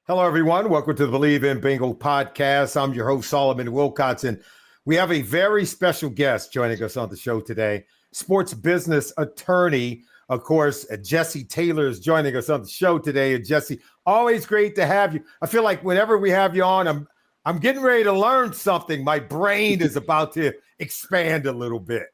Hello, everyone. Welcome to the Bleav in Bengal podcast. I'm your host, Solomon Wilcots, and we have a very special guest joining us on the show today. Sports business attorney, of course, Jesse Taylor is joining us on the show today. And Jesse, always great to have you. I feel like whenever we have you on, I'm getting ready to learn something. My brain is about to expand a little bit.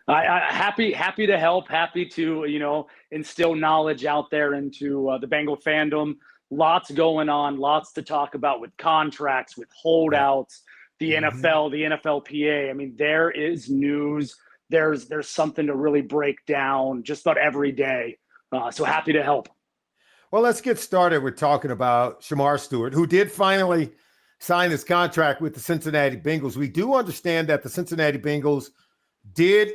Happy to help. Happy to instill knowledge out there into the Bengal fandom. Lots going on, lots to talk about with contracts, with holdouts, the NFL, the NFLPA. I mean, there is news. There's something to really break down just about every day. So happy to help. Well, let's get started with talking about Shamar Stewart, who did finally sign his contract with the Cincinnati Bengals. We do understand that the Cincinnati Bengals did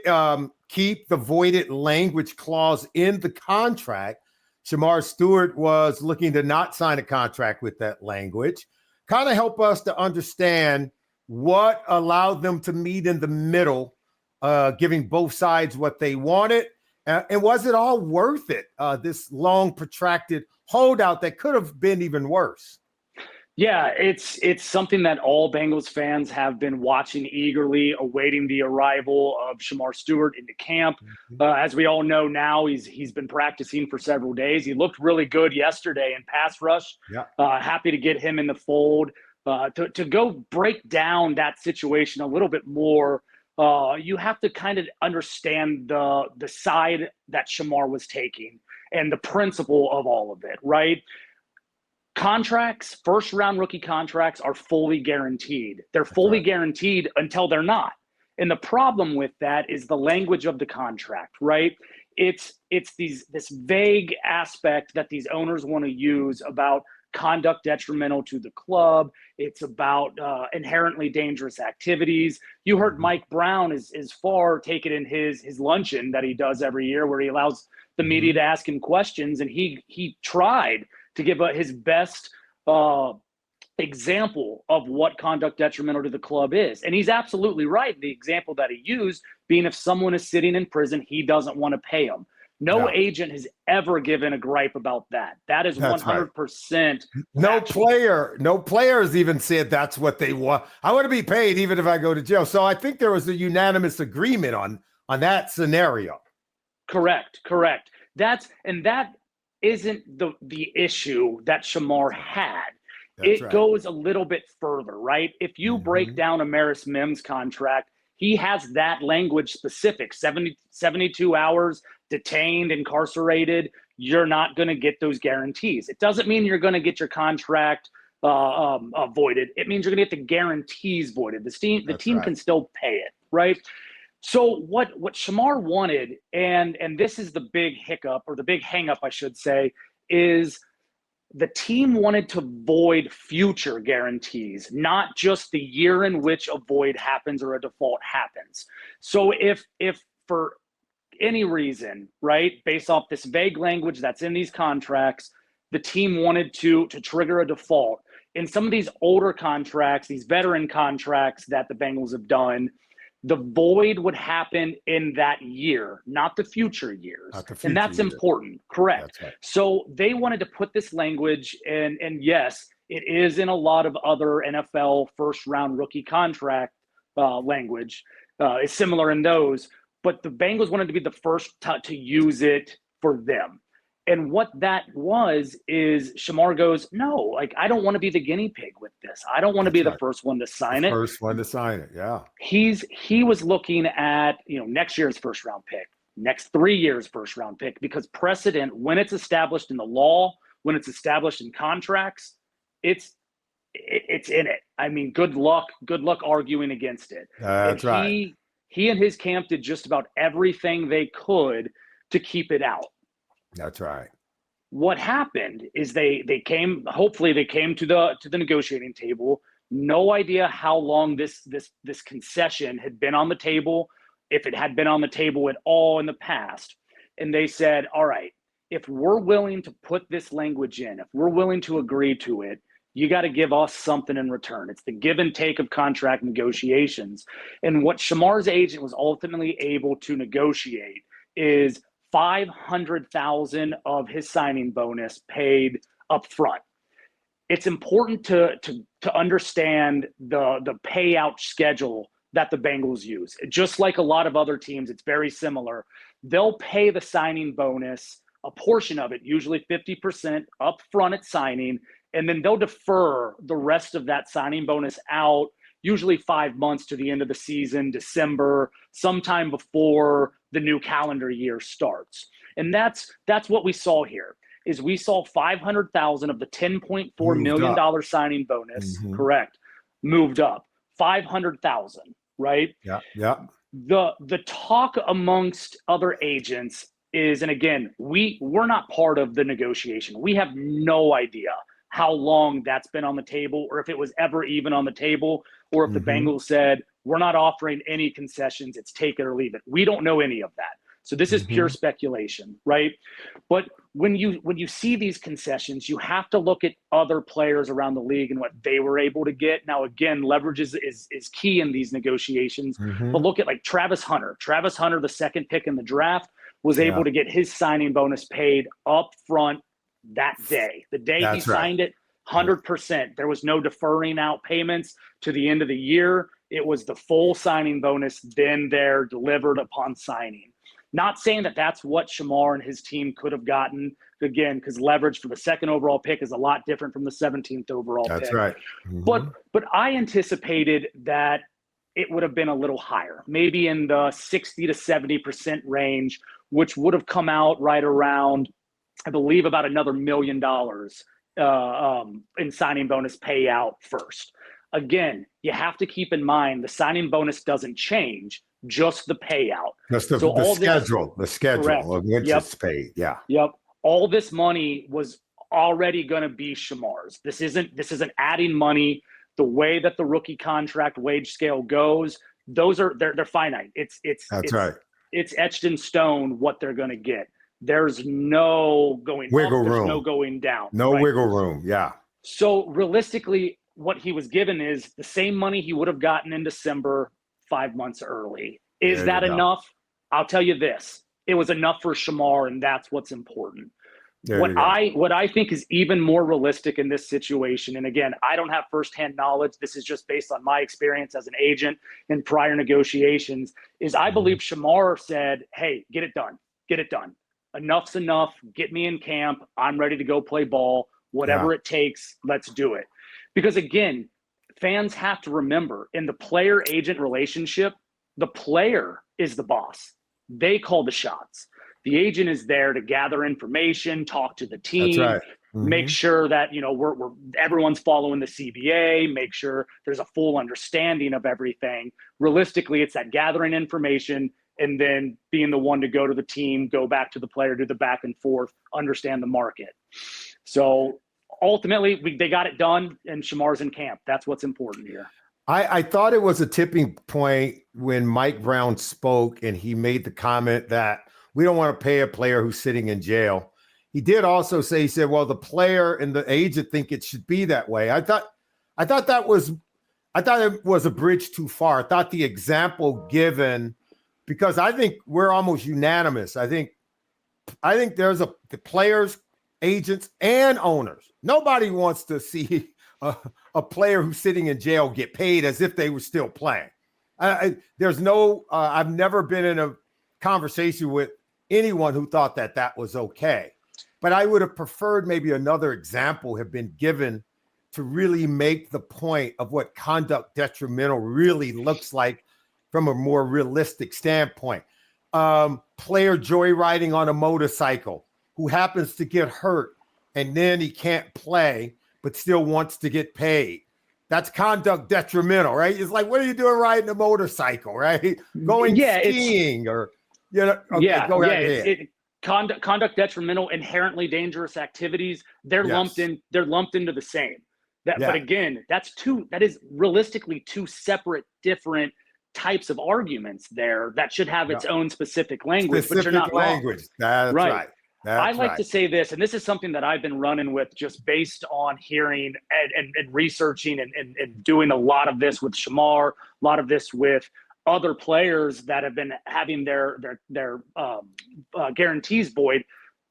keep the voided language clause in the contract. Shamar Stewart was looking to not sign a contract with that language. Kind of help us to understand what allowed them to meet in the middle, giving both sides what they wanted. And was it all worth it, this long, protracted holdout that could have been even worse? Yeah, it's something that all Bengals fans have been watching eagerly, awaiting the arrival of Shamar Stewart into camp. As we all know now, he's been practicing for several days. He looked really good yesterday in pass rush. Yeah. Happy to get him in the fold. To go break down that situation a little bit more, you have to kind of understand the side that Shamar was taking and the principle of all of it, right? Contracts, first-round rookie contracts are fully guaranteed. They're fully guaranteed until they're not. And the problem with that is the language of the contract, right? It's this vague aspect that these owners want to use about conduct detrimental to the club. It's about inherently dangerous activities. You heard Mike Brown is far take it in his luncheon that he does every year where he allows the media to ask him questions, and he tried to give his best example of what conduct detrimental to the club is. And he's absolutely right. The example that he used being if someone is sitting in prison, he doesn't want to pay them. No agent has ever given a gripe about that. That is 100%. No player has even said that's what they want. I want to be paid even if I go to jail. So I think there was a unanimous agreement on that scenario. Correct. That isn't the issue that Shamar had. It goes a little bit further, right? If you break down Amaris Mims' contract, he has that language specific, 72 hours detained, incarcerated. You're not going to get those guarantees. It doesn't mean you're going to get your contract voided. It means you're going to get the guarantees voided. The team can still pay it, right? So what Shamar wanted, and this is the big hiccup, or the big hang-up, I should say, is the team wanted to void future guarantees, not just the year in which a void happens or a default happens. So if for any reason, right, based off this vague language that's in these contracts, the team wanted to trigger a default, in some of these older contracts, these veteran contracts that the Bengals have done, the void would happen in that year, not the future years. And that's important. Correct. Right. So they wanted to put this language, and yes, it is in a lot of other NFL first-round rookie contract language. It's similar in those, but the Bengals wanted to be the first to use it for them. And what that was is Shamar goes, no, like, I don't want to be the guinea pig with this. I don't want to be the first one to sign it. First one to sign it, yeah. He was looking at, next year's first round pick, next 3 years first round pick, because precedent, when it's established in the law, when it's established in contracts, it's in it. I mean, good luck arguing against it. That's right. He and his camp did just about everything they could to keep it out. That's right. What happened is they came to the negotiating table. No idea how long this concession had been on the table, if it had been on the table at all in the past. And they said, all right, if we're willing to put this language in, if we're willing to agree to it, you got to give us something in return. It's the give and take of contract negotiations. And what Shamar's agent was ultimately able to negotiate is $500,000 of his signing bonus paid up front. it's important to understand the payout schedule that the Bengals use. Just like a lot of other teams, it's very similar. They'll pay the signing bonus, a portion of it, usually 50% up front at signing, and then they'll defer the rest of that signing bonus out, usually 5 months to the end of the season, December, sometime before the new calendar year starts. And that's what we saw here. Is we saw $500,000 of the $10.4 million signing bonus, correct, moved up. 500,000, right? Yeah. The talk amongst other agents is, and again, we're not part of the negotiation. We have no idea how long that's been on the table, or if it was ever even on the table, or if the Bengals said, we're not offering any concessions, it's take it or leave it. We don't know any of that. So this is pure speculation, right? But when you see these concessions, you have to look at other players around the league and what they were able to get. Now, again, leverage is key in these negotiations. But look at like Travis Hunter. Travis Hunter, the second pick in the draft, was able to get his signing bonus paid up front that day. The day he signed it, 100%. There was no deferring out payments to the end of the year. It was the full signing bonus then there delivered upon signing. Not saying that that's what Shamar and his team could have gotten, again, because leverage for the second overall pick is a lot different from the 17th overall pick. That's right. But I anticipated that it would have been a little higher, maybe in the 60 to 70% range, which would have come out right around, I Bleav, about another $1 million in signing bonus payout first. Again, you have to keep in mind the signing bonus doesn't change, just the payout. That's the schedule of when it's paid. Yeah. Yep. All this money was already going to be Shamar's. This isn't adding money. The way that the rookie contract wage scale goes, they're finite. It's etched in stone what they're going to get. There's no going wiggle room. There's no going down. No wiggle room. Yeah. So realistically, what he was given is the same money he would have gotten in December 5 months early. Is that enough? I'll tell you this. It was enough for Shamar, and that's what's important. What I think is even more realistic in this situation, and again, I don't have firsthand knowledge, this is just based on my experience as an agent in prior negotiations, is I Bleav Shamar said, hey, get it done. Get it done. Enough's enough. Get me in camp. I'm ready to go play ball. Whatever it takes, let's do it. Because again, fans have to remember, in the player-agent relationship, the player is the boss. They call the shots. The agent is there to gather information, talk to the team, make sure that we're everyone's following the CBA, make sure there's a full understanding of everything. Realistically, it's that gathering information and then being the one to go to the team, go back to the player, do the back and forth, understand the market. So ultimately, they got it done, and Shamar's in camp. That's what's important here. I thought it was a tipping point when Mike Brown spoke and he made the comment that we don't want to pay a player who's sitting in jail. He did also say, he said, well, the player and the agent think it should be that way. I thought it was a bridge too far. I thought the example given, because I think we're almost unanimous. I think there's the players, agents, and owners. Nobody wants to see a player who's sitting in jail get paid as if they were still playing. There's no, I've never been in a conversation with anyone who thought that was okay. But I would have preferred maybe another example have been given to really make the point of what conduct detrimental really looks like from a more realistic standpoint. Player joyriding on a motorcycle who happens to get hurt and then he can't play but still wants to get paid. That's conduct detrimental, right? It's like, what are you doing riding a motorcycle, right? Going skiing or, go ahead. Conduct detrimental, inherently dangerous activities, they're lumped into the same. But again, that is realistically two separate, different types of arguments there that should have its own specific language, but you're not language. That's right. I like to say this, and this is something that I've been running with just based on hearing and researching and doing a lot of this with Shamar, a lot of this with other players that have been having their guarantees void.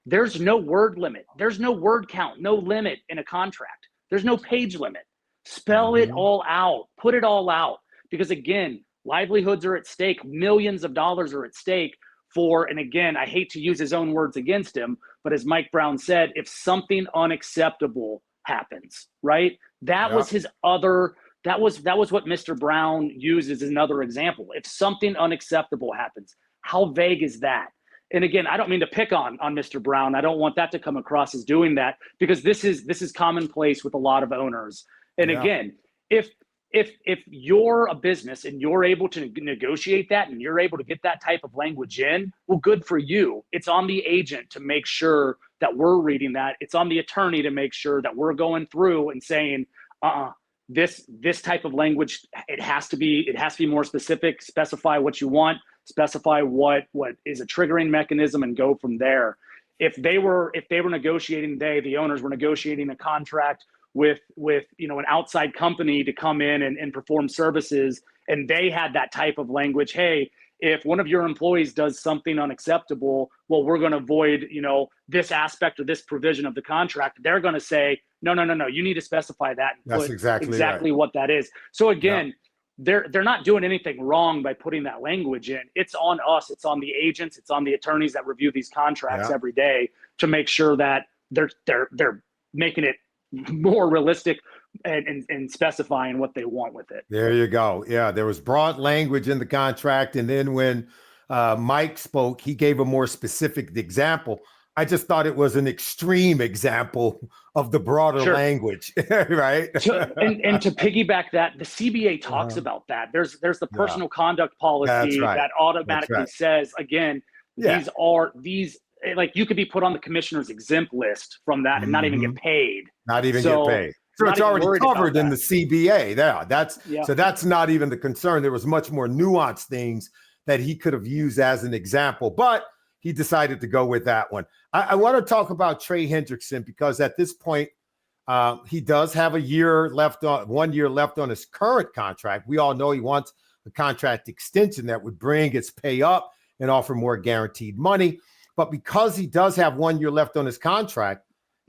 There's no word limit. There's no word count, no limit in a contract. There's no page limit. Spell it all out. Put it all out. Because again, livelihoods are at stake. Millions of dollars are at stake for, and again, I hate to use his own words against him, but as Mike Brown said, if something unacceptable happens, right? That was his other, that was what Mr. Brown uses as another example. If something unacceptable happens, how vague is that? And again, I don't mean to pick on Mr. Brown. I don't want that to come across as doing that, because this is commonplace with a lot of owners. And again, if you're a business and you're able to negotiate that and you're able to get that type of language in, well, good for you. It's on the agent to make sure that we're reading that. It's on the attorney to make sure that we're going through and saying, this type of language, it has to be more specific. Specify what you want. Specify what is a triggering mechanism, and go from there. If they were negotiating, the owners were negotiating a contract with an outside company to come in and perform services, and they had that type of language, hey, if one of your employees does something unacceptable, well, we're going to void this aspect or this provision of the contract. They're going to say, no, you need to specify that and That's put exactly right. what that is. So again, they're not doing anything wrong by putting that language in. It's on us. It's on the agents. It's on the attorneys that review these contracts every day to make sure that they're making it more realistic and specifying what they want with it. There you go. Yeah, there was broad language in the contract, and then when Mike spoke, he gave a more specific example. I just thought it was an extreme example of the broader language, right? And to piggyback that, the CBA talks about that. There's the personal conduct policy that automatically says, again, these like you could be put on the commissioner's exempt list from that and not even get paid. Not even get paid. So it's already covered in the CBA. So that's not even the concern. There was much more nuanced things that he could have used as an example, but he decided to go with that one. I want to talk about Trey Hendrickson, because at this point, he does have 1 year left on his current contract. We all know he wants a contract extension that would bring his pay up and offer more guaranteed money. But because he does have 1 year left on his contract,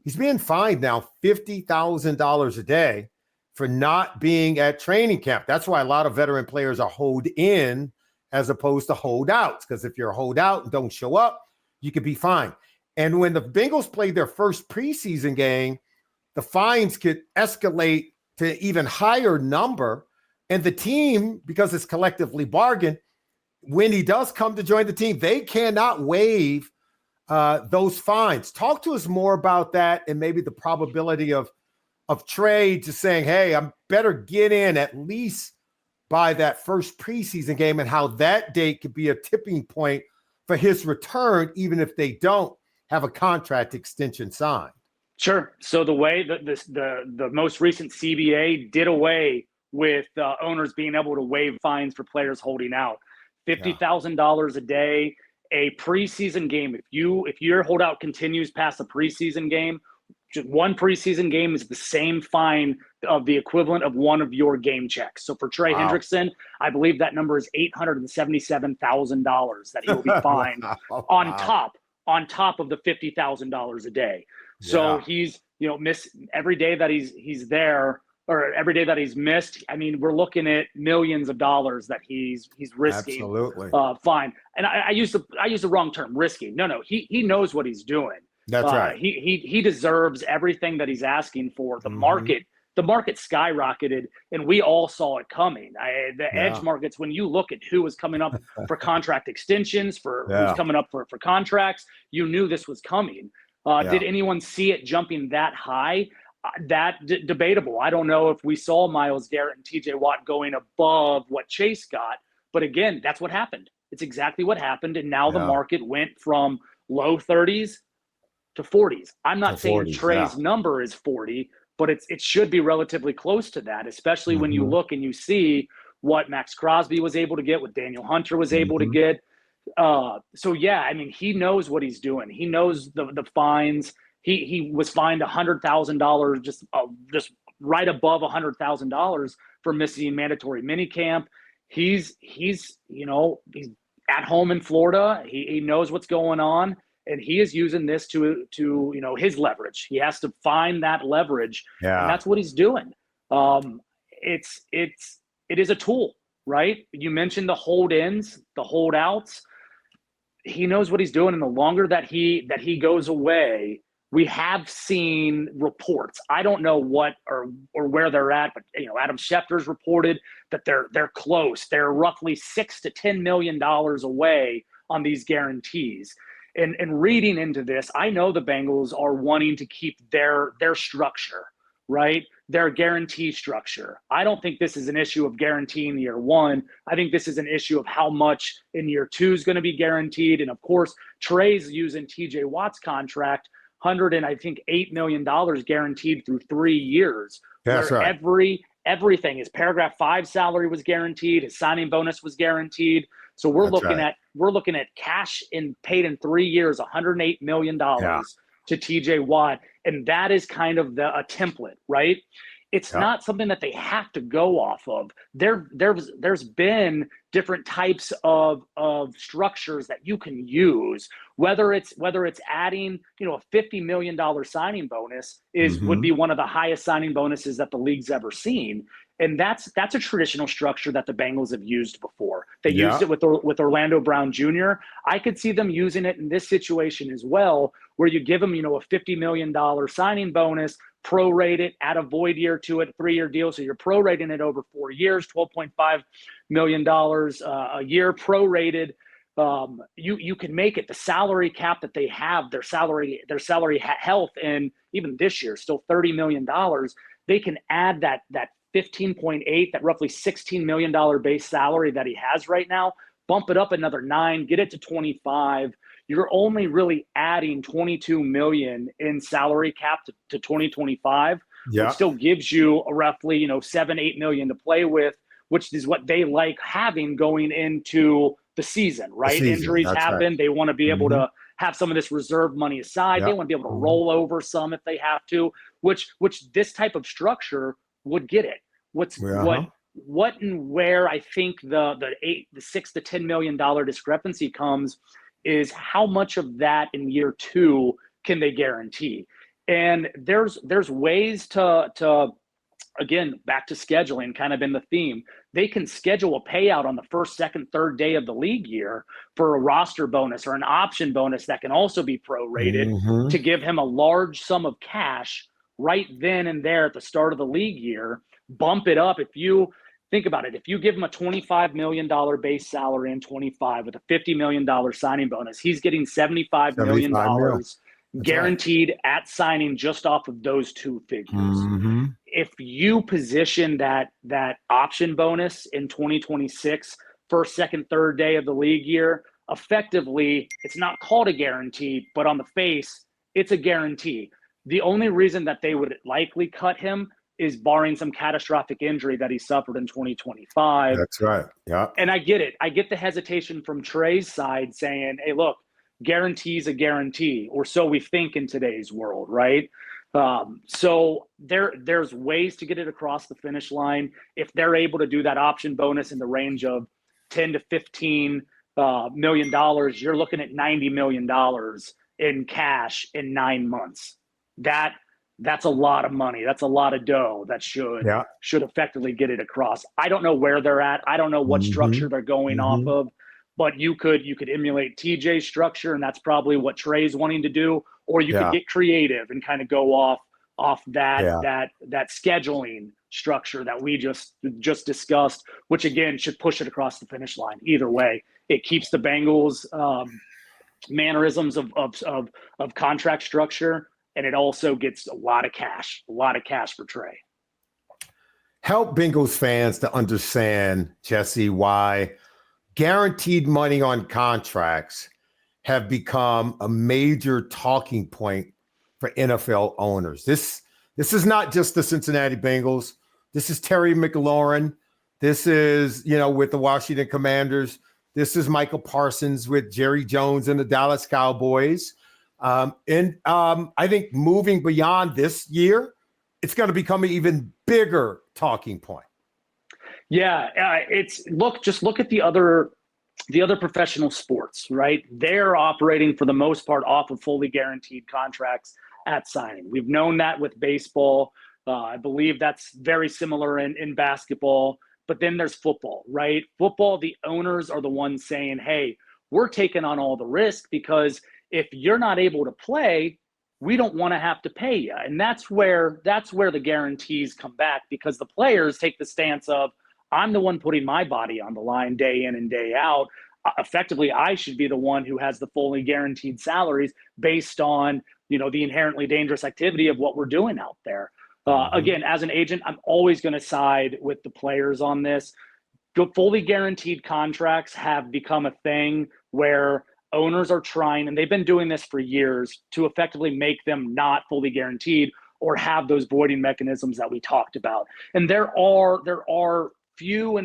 he's being fined now $50,000 a day for not being at training camp. That's why a lot of veteran players are holed in as opposed to holdouts, because if you're a holdout and don't show up, you could be fined. And when the Bengals played their first preseason game, the fines could escalate to even higher number. And the team, because it's collectively bargained, when he does come to join the team, they cannot waive those fines. Talk to us more about that, and maybe the probability of Trey just saying, hey, I'm better get in at least by that first preseason game, and how that date could be a tipping point for his return, even if they don't have a contract extension signed. Sure. So the way that the most recent CBA did away with owners being able to waive fines for players holding out, $50,000 a day. A preseason game, if your holdout continues past the preseason game, just one preseason game is the same fine of the equivalent of one of your game checks. So for Trey Hendrickson, I Bleav that number is $877,000 that he will be fined on top of the $50,000 a day. So he's miss every day that he's there, or every day that he's missed. I mean, we're looking at millions of dollars that he's risking. Absolutely. Fine. And I use the wrong term, risking. No, he knows what he's doing. That's right. He deserves everything that he's asking for. The market skyrocketed, and we all saw it coming. The edge markets, when you look at who was coming up for contract extensions, who's coming up for contracts, you knew this was coming. Did anyone see it jumping that high? Debatable. I don't know if we saw Myles Garrett and TJ Watt going above what Chase got, but again, that's what happened. It's exactly what happened. And now the market went from low 30s to 40s. I'm not saying 40s, Trey's number is 40, but it should be relatively close to that, especially when you look and you see what Max Crosby was able to get, what Daniel Hunter was able to get. So yeah, I mean, he knows what he's doing. He knows the fines. He was fined $100,000, just right above $100,000 for missing mandatory minicamp. He's at home in Florida. He knows what's going on, and he is using this to his leverage. He has to find that leverage, and that's what he's doing. It is a tool, right? You mentioned the hold-ins, the holdouts. He knows what he's doing, and the longer that he goes away, we have seen reports. I don't know what or where they're at, but Adam Schefter's reported that they're close. They're roughly $6 to $10 million away on these guarantees. And reading into this, I know the Bengals are wanting to keep their structure, right? Their guarantee structure. I don't think this is an issue of guaranteeing year one. I think this is an issue of how much in year two is going to be guaranteed. And of course, Trey's using TJ Watt's contract, $8 million guaranteed through 3 years. That's right. Everything, his paragraph 5 salary was guaranteed, his signing bonus was guaranteed. So we're looking at cash paid in 3 years, $108 million to TJ Watt. And that is kind of a template, right? It's not something that they have to go off of. There's been different types of structures that you can use. Whether it's adding, a $50 million signing bonus would be one of the highest signing bonuses that the league's ever seen. And that's a traditional structure that the Bengals have used before. They used it with Orlando Brown Jr. I could see them using it in this situation as well, where you give them, a $50 million signing bonus, prorate it, add a void year to it, 3-year deal. So you're prorating it over 4 years, $12.5 million a year prorated. You can make it the salary cap that they have, their salary health, and even this year, still $30 million. They can add that 15.8, that roughly $16 million base salary that he has right now, bump it up another 9, get it to 25. You're only really adding $22 million in salary cap to 2025, which still gives you a roughly, $7-8 million to play with, which is what they like having going into the season, right? Injuries happen. Right. They want to be able to have some of this reserve money aside. They want to be able to roll over some if they have to, which this type of structure would get it. What and where I think the $6 to $10 million discrepancy comes is how much of that in year two can they guarantee? And there's ways to again, back to scheduling, kind of in the theme. They can schedule a payout on the first, second, third day of the league year for a roster bonus or an option bonus that can also be prorated to give him a large sum of cash right then and there at the start of the league year. Bump it up. If you think about it, if you give him a $25 million base salary in 25 with a $50 million signing bonus, he's getting $75 million guaranteed at signing just off of those two figures. If you position that option bonus in 2026, first, second, third day of the league year, effectively, it's not called a guarantee, but on the face, it's a guarantee. The only reason that they would likely cut him is barring some catastrophic injury that he suffered in 2025. That's right. Yeah. And I get it. I get the hesitation from Trey's side saying, hey, look, guarantee's a guarantee, or so we think in today's world, right? So there's ways to get it across the finish line. If they're able to do that option bonus in the range of $10 to $15 million, you're looking at $90 million in cash in 9 months. That's a lot of money. That's a lot of dough that should effectively get it across. I don't know where they're at. I don't know what structure they're going off of, but you could emulate TJ's structure, and that's probably what Trey's wanting to do, or you could get creative and kind of go off that scheduling structure that we just discussed, which again should push it across the finish line. Either way, it keeps the Bengals mannerisms of contract structure, and it also gets a lot of cash for Trey. Help Bengals fans to understand, Jesse, why guaranteed money on contracts have become a major talking point for NFL owners. This is not just the Cincinnati Bengals. This is Terry McLaurin. This is, with the Washington Commanders. This is Michael Parsons with Jerry Jones and the Dallas Cowboys. I think moving beyond this year, it's going to become an even bigger talking point. Yeah, just look at the other the other professional sports, right? They're operating for the most part off of fully guaranteed contracts at signing. We've known that with baseball. I Bleav that's very similar in basketball. But then there's football, right? Football, the owners are the ones saying, hey, we're taking on all the risk because if you're not able to play, we don't want to have to pay you. And that's where the guarantees come back, because the players take the stance of, I'm the one putting my body on the line day in and day out. Effectively, I should be the one who has the fully guaranteed salaries based on, the inherently dangerous activity of what we're doing out there. Again, as an agent, I'm always going to side with the players on this. Fully guaranteed contracts have become a thing where owners are trying, and they've been doing this for years, to effectively make them not fully guaranteed or have those voiding mechanisms that we talked about. And there are few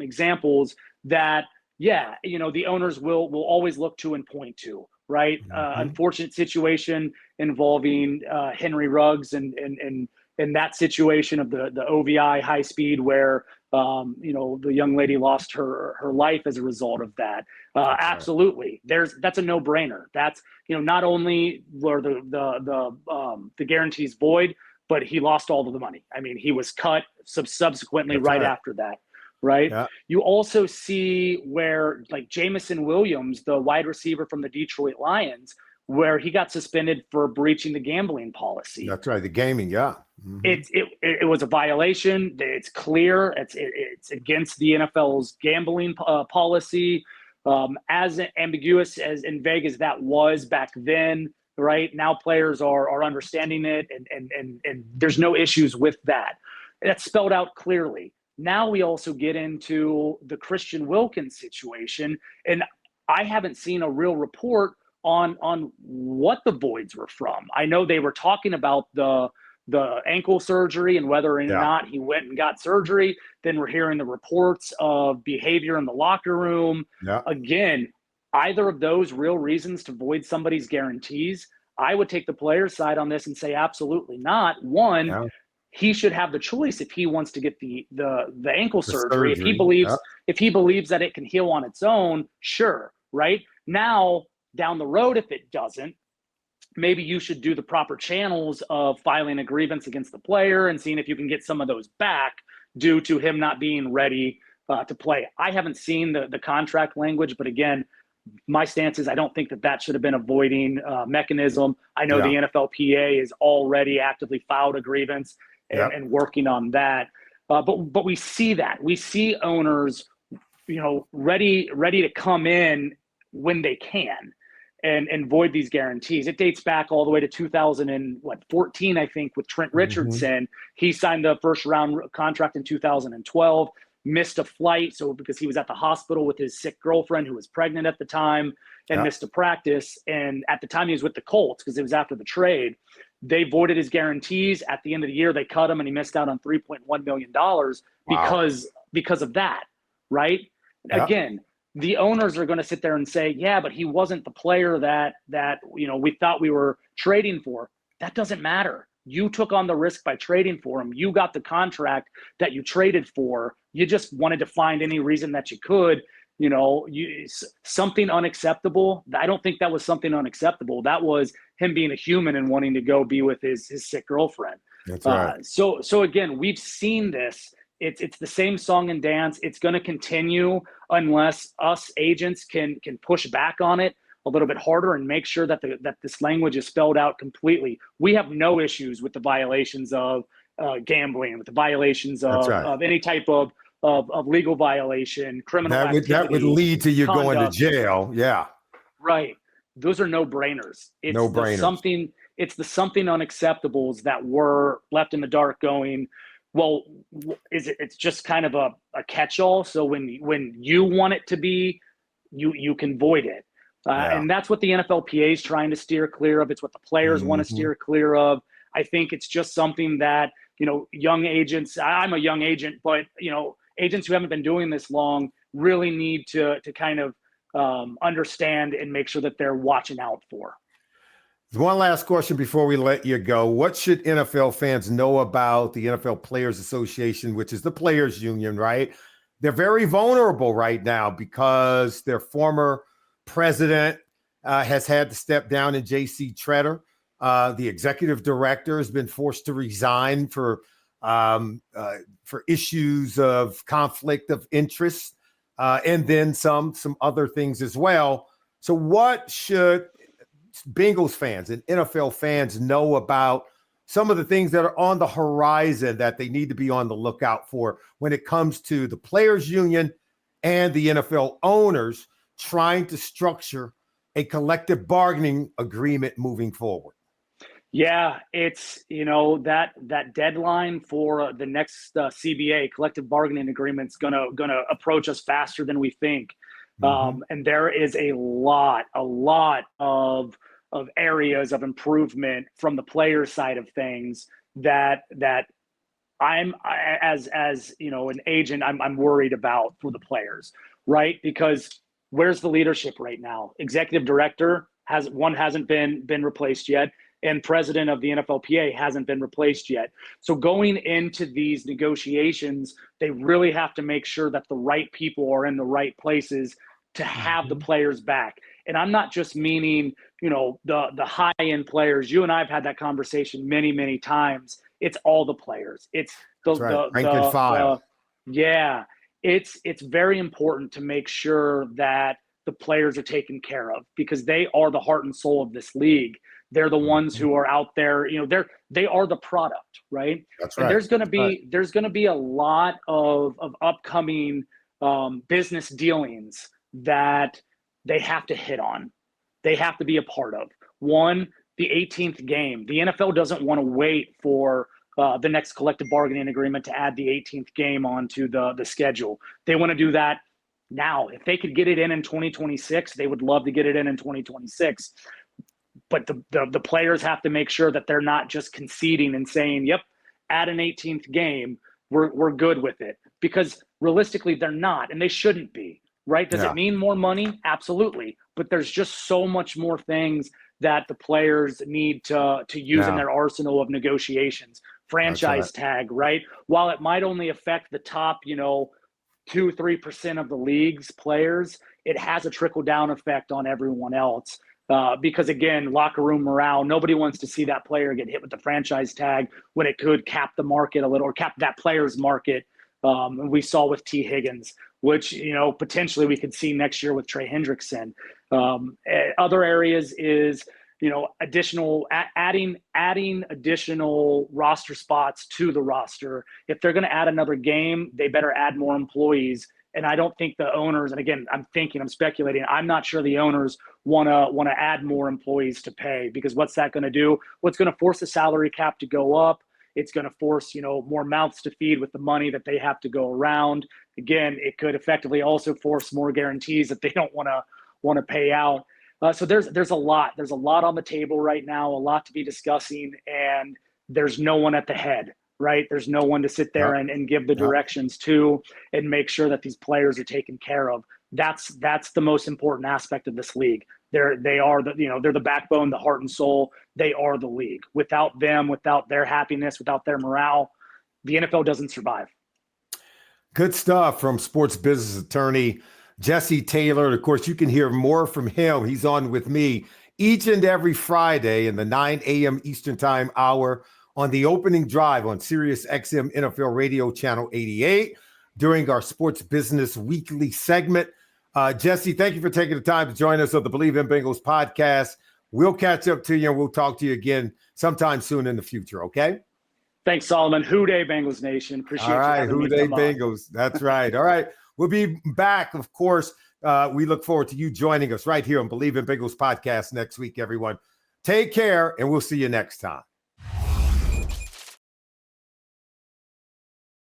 examples that, the owners will always look to and point to, right? Unfortunate situation involving Henry Ruggs and that situation of the OVI high speed where the young lady lost her life as a result of that. Absolutely, that's a no-brainer. That's not only were the guarantees void, but he lost all of the money. I mean, he was cut subsequently right after that. Right. Yeah. You also see where, like, Jamison Williams, the wide receiver from the Detroit Lions, where he got suspended for breaching the gambling policy. That's right. The gaming. Yeah. It was a violation. It's clear. It's against the NFL's gambling policy. As ambiguous as and vague as that was back then, right? Now players are understanding it, and there's no issues with that. That's spelled out clearly. Now we also get into the Christian Wilkins situation, and I haven't seen a real report on what the voids were from. I know they were talking about the ankle surgery and whether or not he went and got surgery. Then we're hearing the reports of behavior in the locker room. Yeah. Again, either of those real reasons to void somebody's guarantees, I would take the player's side on this and say absolutely not. One. Yeah. He should have the choice if he wants to get the ankle surgery. If he believes that it can heal on its own, sure, right? Now, down the road, if it doesn't, maybe you should do the proper channels of filing a grievance against the player and seeing if you can get some of those back due to him not being ready to play. I haven't seen the contract language, but again, my stance is I don't think that should have been a voiding mechanism. I know the NFLPA is already actively filed a grievance and working on that. But we see that. We see owners, ready to come in when they can and void these guarantees. It dates back all the way to 2014, I think, with Trent Richardson. He signed the first round contract in 2012, missed a flight because he was at the hospital with his sick girlfriend who was pregnant at the time, and missed a practice. And at the time he was with the Colts, because it was after the trade. They voided his guarantees. At the end of the year, they cut him, and he missed out on $3.1 million because of that, right? Yeah. Again, the owners are going to sit there and say, yeah, but he wasn't the player that we thought we were trading for. That doesn't matter. You took on the risk by trading for him. You got the contract that you traded for. You just wanted to find any reason that you could, something unacceptable. I don't think that was something unacceptable. That was him being a human and wanting to go be with his sick girlfriend. That's right. So again, we've seen this. It's the same song and dance. It's going to continue unless us agents can push back on it a little bit harder and make sure that this language is spelled out completely. We have no issues with the violations of gambling, with the violations of any type of legal violation, criminal activity. That would lead to you conduct. Going to jail. Yeah. Right. Those are no-brainers. It's the something unacceptables that were left in the dark going, well, it's just kind of a catch-all. So when you want it to be, you can void it. And that's what the NFLPA is trying to steer clear of. It's what the players want to steer clear of. I think it's just something that, young agents, I'm a young agent, but, agents who haven't been doing this long really need to kind of understand and make sure that they're watching out for. One last question before we let you go. What should NFL fans know about the NFL Players Association, which is the players union, right? they're very vulnerable right now because their former president has had to step down in J.C. Tretter. The executive director has been forced to resign for issues of conflict of interest, and then some other things as well. So what should Bengals fans and NFL fans know about some of the things that are on the horizon that they need to be on the lookout for when it comes to the players union and the NFL owners trying to structure a collective bargaining agreement moving forward? Yeah, it's, that deadline for the next CBA, collective bargaining agreement, is gonna approach us faster than we think. And there is a lot of areas of improvement from the player side of things that as an agent, I'm worried about for the players, right? Because where's the leadership right now? Executive director hasn't been replaced yet, and president of the NFLPA hasn't been replaced yet. So going into these negotiations, they really have to make sure that the right people are in the right places to have the players back. And I'm not just meaning, the high-end players. You and I have had that conversation many, many times. It's all the players. It's rank and file. It's very important to make sure that the players are taken care of, because they are the heart and soul of this league. They're the ones who are out there, they are the product, right? That's right. And there's gonna be a lot of upcoming business dealings that they have to hit on. They have to be a part of. One, the 18th game. The NFL doesn't want to wait for the next collective bargaining agreement to add the 18th game onto the schedule. They want to do that now. If they could get it in 2026, they would love to get it in 2026. But the players have to make sure that they're not just conceding and saying, yep, add an 18th game, we're good with it. Because realistically, they're not, and they shouldn't be, right? Does it mean more money? Absolutely. But there's just so much more things that the players need to use in their arsenal of negotiations. Franchise tag, right? While it might only affect the top, 2-3% of the league's players, it has a trickle-down effect on everyone else. Because again, locker room morale, nobody wants to see that player get hit with the franchise tag when it could cap the market a little, or cap that player's market. We saw with T. Higgins, which, potentially we could see next year with Trey Hendrickson. Other areas is, adding additional roster spots to the roster. If they're going to add another game, they better add more employees. And I don't think the owners, and again, I'm speculating, I'm not sure the owners want to add more employees to pay, because what's that going to do? What's going to force the salary cap to go up? It's going to force, more mouths to feed with the money that they have to go around. Again, it could effectively also force more guarantees that they don't want to pay out. So there's a lot on the table right now, a lot to be discussing, and there's no one at the head. Right? There's no one to sit there and give the directions to and make sure that these players are taken care of. That's the most important aspect of this league. They're the backbone, the heart and soul. They are the league. Without them, without their happiness, without their morale, the NFL doesn't survive. Good stuff from sports business attorney Jesse Taylor. Of course, you can hear more from him. He's on with me each and every Friday in the 9 a.m. Eastern Time hour on the opening drive on Sirius XM NFL Radio Channel 88 during our Sports Business Weekly segment. Jesse, thank you for taking the time to join us on the Bleav in Bengals podcast. We'll catch up to you, and we'll talk to you again sometime soon in the future, okay? Thanks, Solomon. Hoo day, Bengals Nation. Appreciate All right, you having Hoo me day, come on. Bengals. That's right. All right. We'll be back, of course. We look forward to you joining us right here on Bleav in Bengals podcast next week, everyone. Take care, and we'll see you next time.